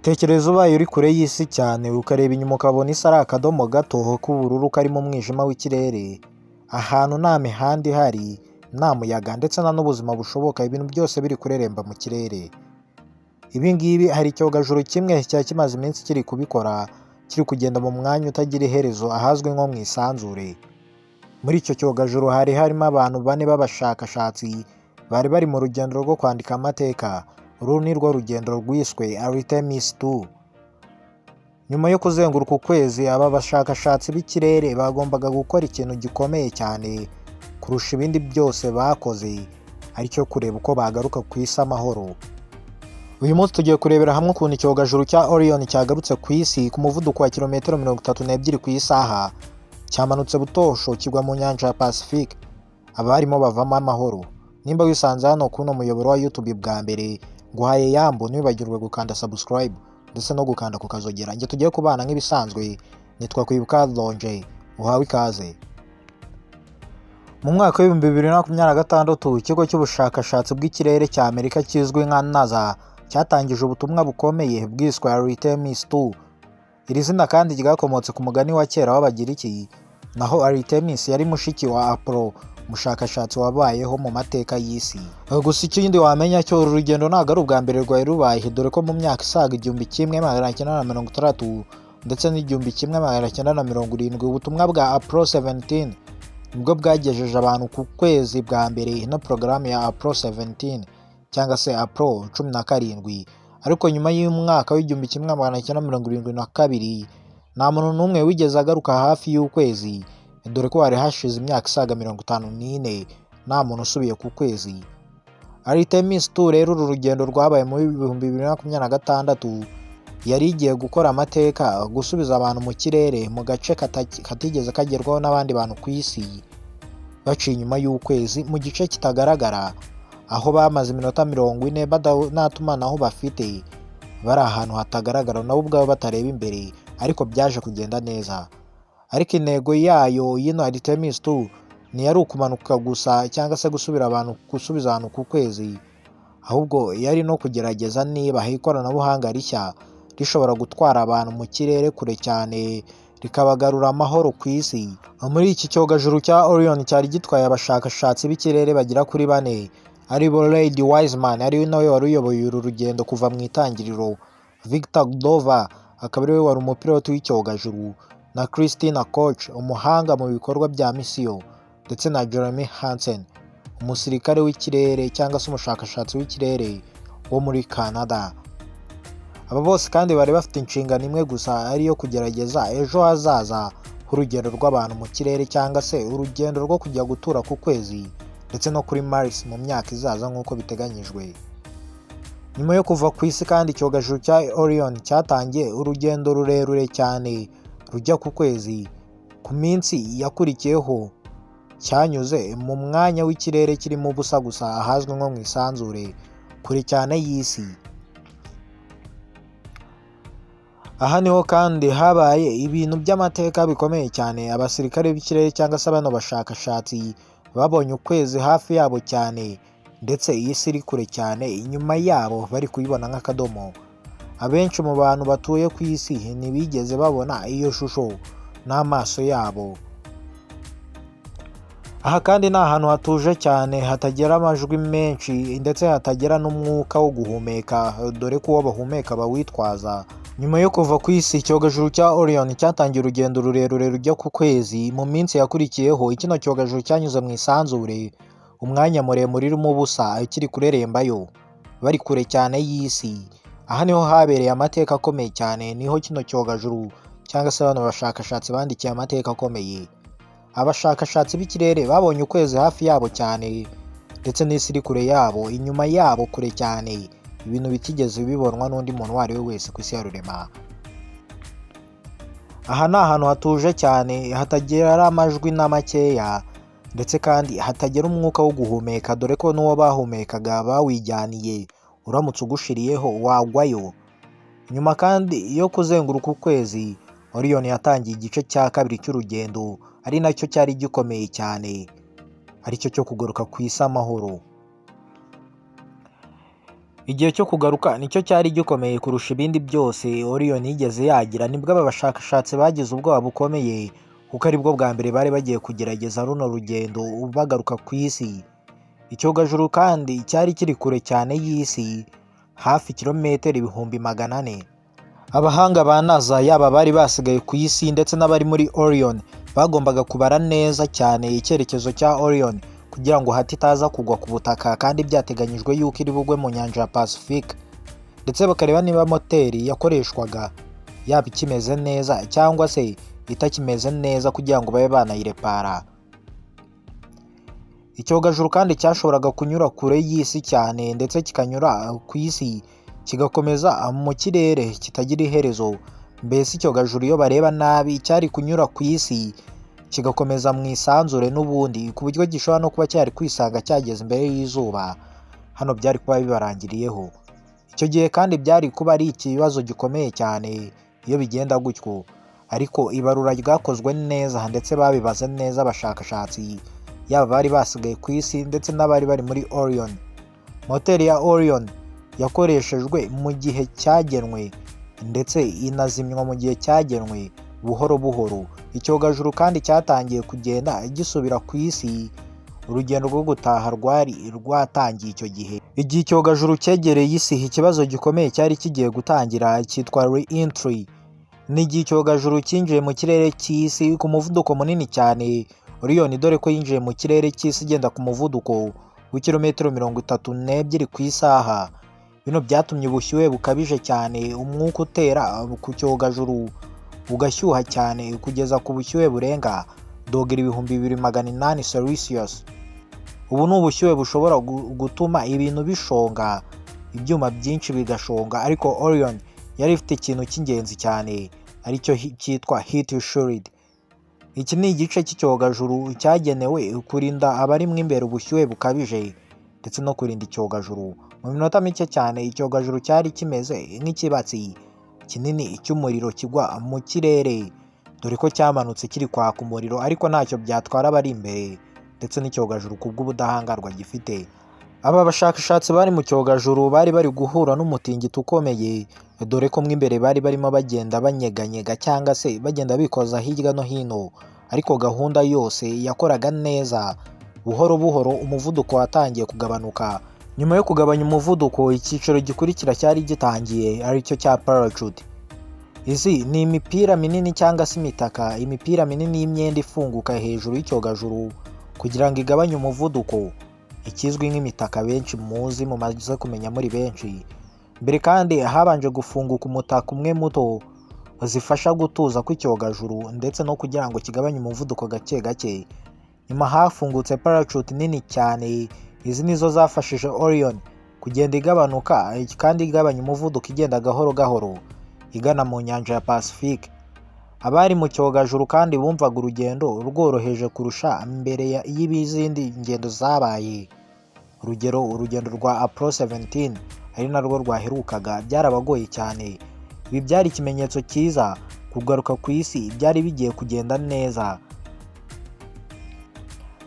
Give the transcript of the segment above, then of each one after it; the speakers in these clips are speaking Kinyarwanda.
Tekereza ubaye uri kure y'isi cyane ukareba inyuma ukabona isi ari akadomo gato k'ubururu karimo umwijima w'ikirere, ahantu nta mihanda ihari, nta muyaga ndetse nta n'ubuzima bushoboka, ibintu byose biri kureremba mu kirere. Ibi ngibi hari icyogajuru kimwe cyari kimaze iminsi kiri kubikora, kiri kugenda mu mwanya utagira iherezo ahazwi nko mu isanzure. Muri icyo cyogajuru hari harimo abantu bane b'abashakashatsi bari bari mu rugendo rwo kwandika amateka. Uru ni rwo rugendo rwiswe Artemis 2. Nyuma yo kuzenguruka ukwezi, aba bashakashatsi b'ikirere bagombaga gukora ikintu gikomeye cyane kurusha ibindi byose bakoze, aricyo kureba uko bagaruka ku isi amahoro. Uyu munsi tugiye kurebera hamwe ukuntu icyogajuru cya Orion cyagarutse ku isi ku muvuduko wa kilometero 32 ku isaha, cyamanutse butosho kigwa mu nyanja ya Pacifique, abarimo bavamo amahoro. Nimba wisanze hano kuno muyoboro wa YouTube bwa mbere, nguhaye yambo, ntibagirwe gukanda subscribe ndetse no gukanda ku kazogera. Njye tugiye kubana nk'ibisanzwe, nitwa Kwibuka Lonje, uhawe ikaze. Mu mwaka w'ibihumbi 2026, ikigo cy'ubushakashatsi bw'ikirere cya Amerika kizwi nka NASA cyatangije ubutumwa bukomeye bwiswe Artemis 2. Iri zina kandi ryakomotse ku mugani wa kera w'Abagiriki, naho Artemis yari mushiki wa Apollo, umushakashatsi wabayeho mu mateka y'isi. Gusa ikindi wamenya cyo uru rugendo ntabwo ari ubwa mbere rwari rubaye, dore ko mu myaka isaga 1960 ndetse n'1970 ubutumwa bwa Apollo 17 nibwo bwagejeje abantu ku kwezi bwa mbere ino porogaramu ya Apollo 17 cyangwa se Apollo 17. Ariko nyuma y'umwaka w'1972 nta muntu n'umwe wigeze agaruka hafi y'ukwezi, dore ko hari hashize imyaka isaga 54 nta muntu usubiye ku kwezi. Artemis 2 rero uru rugendo rwabaye mu 2026, yari igiye gukora amateka, gusubiza abantu mu kirere mu gace katigeze kagerwaho n'abandi bantu ku isi, baciye inyuma y'ukwezi mu gice kitagaragara, aho bamaze iminota 40 nta tumanaho bafite, bari ahantu hatagaragara nabo ubwabo batareba imbere, ariko byaje kugenda neza. Ariko intego yayo y'ino Artemis 2 ntiyari ukumanuka gusa cyangwa se gusubiza abantu ku kwezi, ahubwo yari no kugerageza niba ikoranabuhanga rishya rishobora gutwara abantu mu kirere kure cyane rikabagarura amahoro ku isi. Muri iki cyogajuru cya Orion cyari gitwaye abashakashatsi b'ikirere bagera kuri 4, aribo Reid Wiseman ari nawe wari uyoboye uru rugendo kuva mu itangiriro, Victor Glover akaba ariwe wari umupilote w'icyogajuru, na Christina Koch umuhanga mu bikorwa bya misiyo, ndetse na Jeremy Hansen umusirikare w'ikirere cyangwa se umushakashatsi w'ikirere wo muri Canada. Aba bose kandi bari bafite inshingano imwe gusa, ariyo kugerageza ejo hazaza h'urugendo rw'abantu mu kirere cyangwa se urugendo rwo kujya gutura ku kwezi ndetse no kuri Mars mu myaka izaza nk'uko biteganyijwe. Nyuma yo kuva ku isi kandi icyogajuru cya Orion cyatangiye urugendo rurerure cyane rujya ku kwezi. Ku minsi yakurikiyeho cyanyuze mu mwanya w'ikirere kirimo ubusa gusa ahazwi nko mu isanzure, kure cyane y'isi. Aha niho kandi habaye ibintu by'amateka bikomeye cyane. Abasirikare b'ikirere cyangwa se bano bashakashatsi babonye ukwezi hafi yabo cyane, ndetse iyi si iri kure cyane inyuma yabo, bari kuyibona nk'akadomo. Abenshi mu bantu batuye ku isi ntibigeze babona iyo shusho n'amaso yabo. Aha kandi ni ahantu hatuje cyane, hatagera amajwi menshi ndetse hatagera n'umwuka wo guhumeka, dore ko uwo bahumeka bawitwaza. Nyuma yo kuva ku isi, icyogajuru cya Orion cyatangiye urugendo rurerure rujya ku kwezi. Mu minsi yakurikiyeho, kino cyogajuru cyanyuze mu isanzure, umwanya muremure urimo ubusa, kiri kurerembayo, bari kure cyane y'isi. Aha niho habereye amateka akomeye cyane, niho kino cyogajuru cyangwa se bano bashakashatsi bandikiye amateka akomeye. Abashakashatsi b'ikirere babonye ukwezi hafi yabo cyane, ndetse n'isi iri kure yabo, inyuma yabo kure cyane, ibintu bitigeze bibonwa n'undi muntu uwo ari we wese ku isi ya rurema. Aha ni ahantu hatuje cyane, hatagera amajwi na makeya, ndetse kandi hatagera umwuka wo guhumeka, dore ko n'uwo bahumekaga bawijyaniye, uramutse ugushiriyeho wagwayo. Nyuma kandi yo kuzenguruka ukwezi, Orion yatangiye igice cya kabiri cy'urugendo, ari nacyo cyari gikomeye cyane, aricyo cyo kugaruka ku isi amahoro. Igihe cyo kugaruka nicyo cyari gikomeye kurusha ibindi byose Orion yigeze yagira, nibwo aba bashakashatsi bagize ubwoba bukomeye kuko aribwo bwa mbere bari bagiye kugerageza runo rugendo bagaruka ku isi. Icyogajuru kandi cyari kiri kure cyane y'isi, hafi kilometero 400,000. Abahanga ba NASA yaba bari basigaye ku isi ndetse n'abari muri Orion bagombaga kubara neza cyane icyerekezo cya Orion kugira ngo hatitaza kugwa ku butaka, kandi byateganyijwe yuko iri bugwe mu nyanja ya Pacific, ndetse bakareba niba moteri yakoreshwaga yaba ikimeze neza cyangwa se itakimeze neza kugira ngo babe banayirepara. Icyogajuru kandi cyashoboraga kunyura kure y'isi cyane ndetse kikanyura ku isi kigakomeza mu kirere kitagira iherezo. Mbese icyogajuru iyo bareba nabi cyari kunyura ku isi kigakomeza mu isanzure n'ubundi, ku buryo gishobora no kuba cyari kwisanga cyageze imbere y'izuba, hano byari kuba bibarangiriyeho. Icyo gihe kandi byari kuba ari ikibazo gikomeye cyane iyo bigenda gutyo, ariko ibarura ryakozwe neza ndetse babibaze neza abashakashatsi yaba bari basigaye ku isi ndetse n'abari bari muri Orion. Moteri ya Orion yakoreshejwe mu gihe cyagenwe ndetse inazimywa mu gihe cyagenwe buhoro buhoro. Icyogajuru kandi cyatangiye kugenda gisubira ku isi, urugendo rwo gutaha rwari rwatangiye icyo gihe. Igihe icyogajuru cyegereye isi, ikibazo gikomeye cyari kigiye gutangira cyitwa re-entry. Ni igihe icyogajuru cyinjiye mu kirere cy'isi ku muvuduko munini cyane. Orion dore ko yinjiye mu kirere cy'isi igenda ku muvuduko w'ikilometero 32 ku isaha. Bino byatumye ubushyuhe bukabije cyane, umwuka utera ku cyogajuru ugashyuha cyane kugeza ku bushyuhe burenga dogere 2800 Celsius. Ubu ni ubushyuhe bushobora gutuma ibintu bishonga, ibyuma byinshi bigashonga, ariko Orion yari ifite ikintu cy'ingenzi cyane aricyo cyitwa heat shield. Iki ni igice cy'icyogajuru cyagenewe kurinda abarimo imbere ubushyuhe bukabije ndetse no kurinda icyogajuru. Mu minota mike cyane icyogajuru cyari kimeze nk'ikibatsi kinini cy'umuriro kigwa mu kirere, dore ko cyamanutse kiri kwaka umuriro, ariko ntacyo byatwara abari imbere ndetse n'icyogajuru kubw'ubudahangarwa gifite. Aba bashakashatsi bari mu cyogajuru bari bari guhura n'umutingito ukomeye, dore ko mo imbere bari barimo bagenda banyeganyega cyangwa se bagenda bikoza hirya no hino, ariko gahunda yose yakoraga neza. Buhoro buhoro umuvuduko watangiye kugabanuka. Nyuma yo kugabanya umuvuduko, icyiciro gikurikira cyari gitangiye aricyo cya parachute. Izi ni imipira minini cyangwa se imitaka, imipira minini y'imyenda ifunguka hejuru y'icyogajuru kugira ngo igabanye umuvuduko, ikizwi nk'imitaka benshi muzi mumaze kumenya muri benshi. Mbere kandi habanje gufunguka umutaka umwe muto zifasha gutuza kw'icyogajuru ndetse no kugira ngo kigabanye umuvuduko gake gake. Nyuma hafungutse parachute nini cyane. Izi nizo zafashije Orion kugenda igabanuka kandi igabanya umuvuduko igenda gahoro gahoro igana mu nyanja ya Pacific. Abari mu cyogajuru kandi bumvaga urugendo rworoheje kurusha mbere y'ibizindi ngendo zabaye. Urugendo rwa Apollo 17 ari narwo rwaherukaga byarabagoye cyane. Ibi byari ikimenyetso cyiza kugaruka ku isi byari bigiye kugenda neza.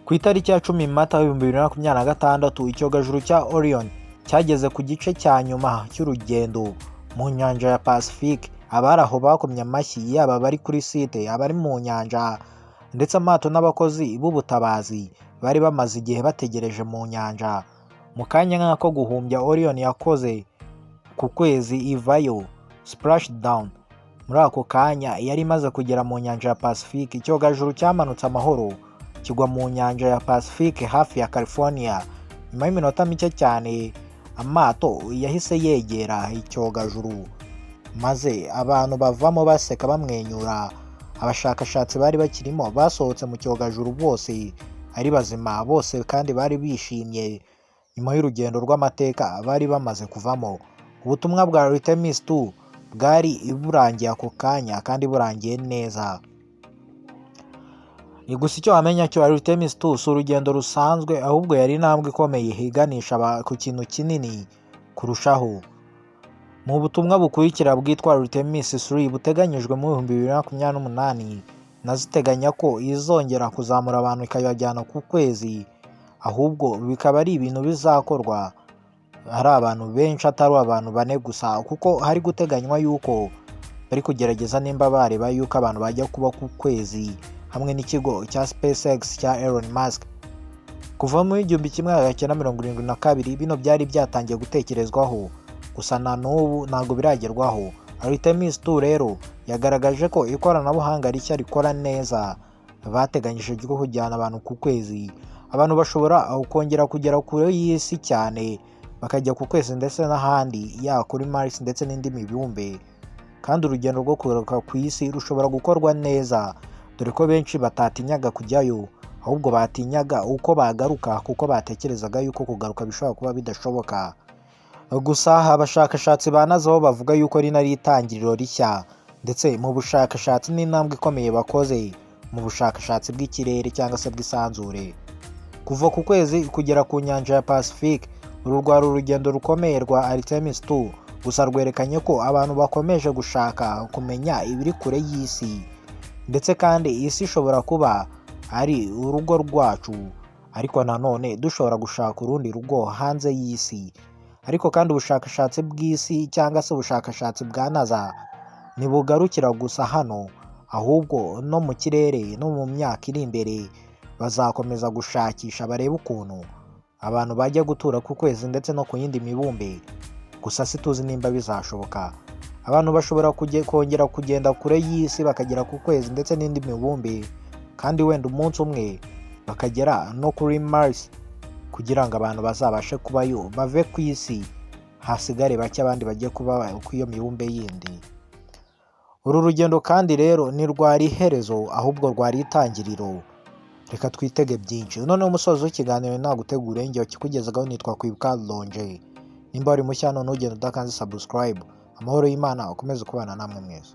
Ku itariki ya 10 Mata 2026 icyogajuru cya Orion cyageze ku gice cya nyuma cy'urugendo mu nyanja ya Pacific. Abari aho bakomye amashyi, yaba bari kuri site, abari mu nyanja ndetse amato n'abakozi b'ubutabazi bari bamaze igihe bategereje mu nyanja. Mu kanya nk'ako guhumbya Orion yakoze ku kwezi ivayo splashdown. Muri ako kanya yari imaze kugera mu nyanja ya Pacific. Icyogajuru cyamanutse amahoro kigwa mu nyanja ya Pacific hafi ya California. Nyuma y'iminota mike cyane amato yahise yegera icyogajuru, maze abantu bavamo baseka bamwenyura. Abashakashatsi bari bakirimo basohotse mu cyogajuru bose ari bazima, bose kandi bari bishimye. Nyuma y'urugendo rw'amateka bari bamaze kuvamo. Ubutumwa bwa Artemis 2 bwari burangiye ako kanya kandi burangiye neza. Ni gusa icyo wamenya cyo Artemis 2 si urugendo rusanzwe, ahubwo yari intambwe ikomeye higanisha ku kintu kinini kurushaho. Mu butumwa bukurikira bwitwa Artemis 3 buteganyijwe mu 2028, naziteganya ko izongera kuzamura abantu ikabajyana ku kwezi, ahubwo bikaba ari ibintu bizakorwa hari abantu benshi atari abantu bane gusa, kuko hari guteganywa yuko bari kugerageza nimba bareba yuko abantu bajya kuba ku kwezi hamwe n'ikigo cya SpaceX cya Elon Musk. Kuva mu 1972 bino byari byatangiye gutekerezwaho, gusa na n'ubu ntabwo biragerwaho. Artemis 2 rero yagaragaje ko ikoranabuhanga rishya rikora neza. Bateganyije ryo kujyana abantu ku kwezi, abantu bashobora kongera kugera kure y'isi cyane, bakajya ku kwezi ndetse n'ahandi, ya kuri Mars ndetse n'indi mibumbe. Kandi urugendo rwo kugaruka ku isi rushobora gukorwa neza, dore ko benshi batatinyaga kujyayo, ahubwo batinyaga uko bagaruka, kuko batekerezaga yuko kugaruka bishobora kuba bidashoboka. Gusa abashakashatsi banazaho bavuga yuko ari itangiriro rishya, ndetse mu bushakashatsi n'intambwe ikomeye bakoze mu bushakashatsi bw'ikirere cyangwa se bw'isanzure. Kuva ku kwezi kugera ku nyanja ya Pacific, uru rwari urugendo rukomeye rwa Artemis 2, gusa rwerekanye ko abantu bakomeje gushaka kumenya ibiri kure y'isi, ndetse kandi isi ishobora kuba ari urugo rwacu, ariko nanone dushobora gushaka urundi rugo hanze y'isi. Ariko kandi ubushakashatsi bw'isi cyangwa se ubushakashatsi bwa NASA ntibugarukira gusa hano, ahubwo no mu kirere no mu myaka iri imbere bazakomeza gushakisha barebe ukuntu abantu bajya gutura ku kwezi ndetse no ku yindi mibumbe. Gusa situzi nimba bizashoboka. Abantu bashobora kongera kugenda kure y'isi bakagera ku kwezi ndetse n'indi mibumbe, kandi wenda umunsi umwe bakagera no kuri Mars, kugira ngo abantu bazabashe kubayo bave ku isi, hasigare bake abandi bajye kuba ku iyo mibumbe yindi. Uru rugendo kandi rero ntirwari iherezo, ahubwo rwari itangiriro. Reka twitege byinshi. Noneho umusozo w'ikiganiro nagutegura njye kikugezagaho nitwa Kwibuka Lonje. Nimba uri mushya none ugenda udakanze subscribe, amahoro y'Imana akomeze kubana namwe mwese.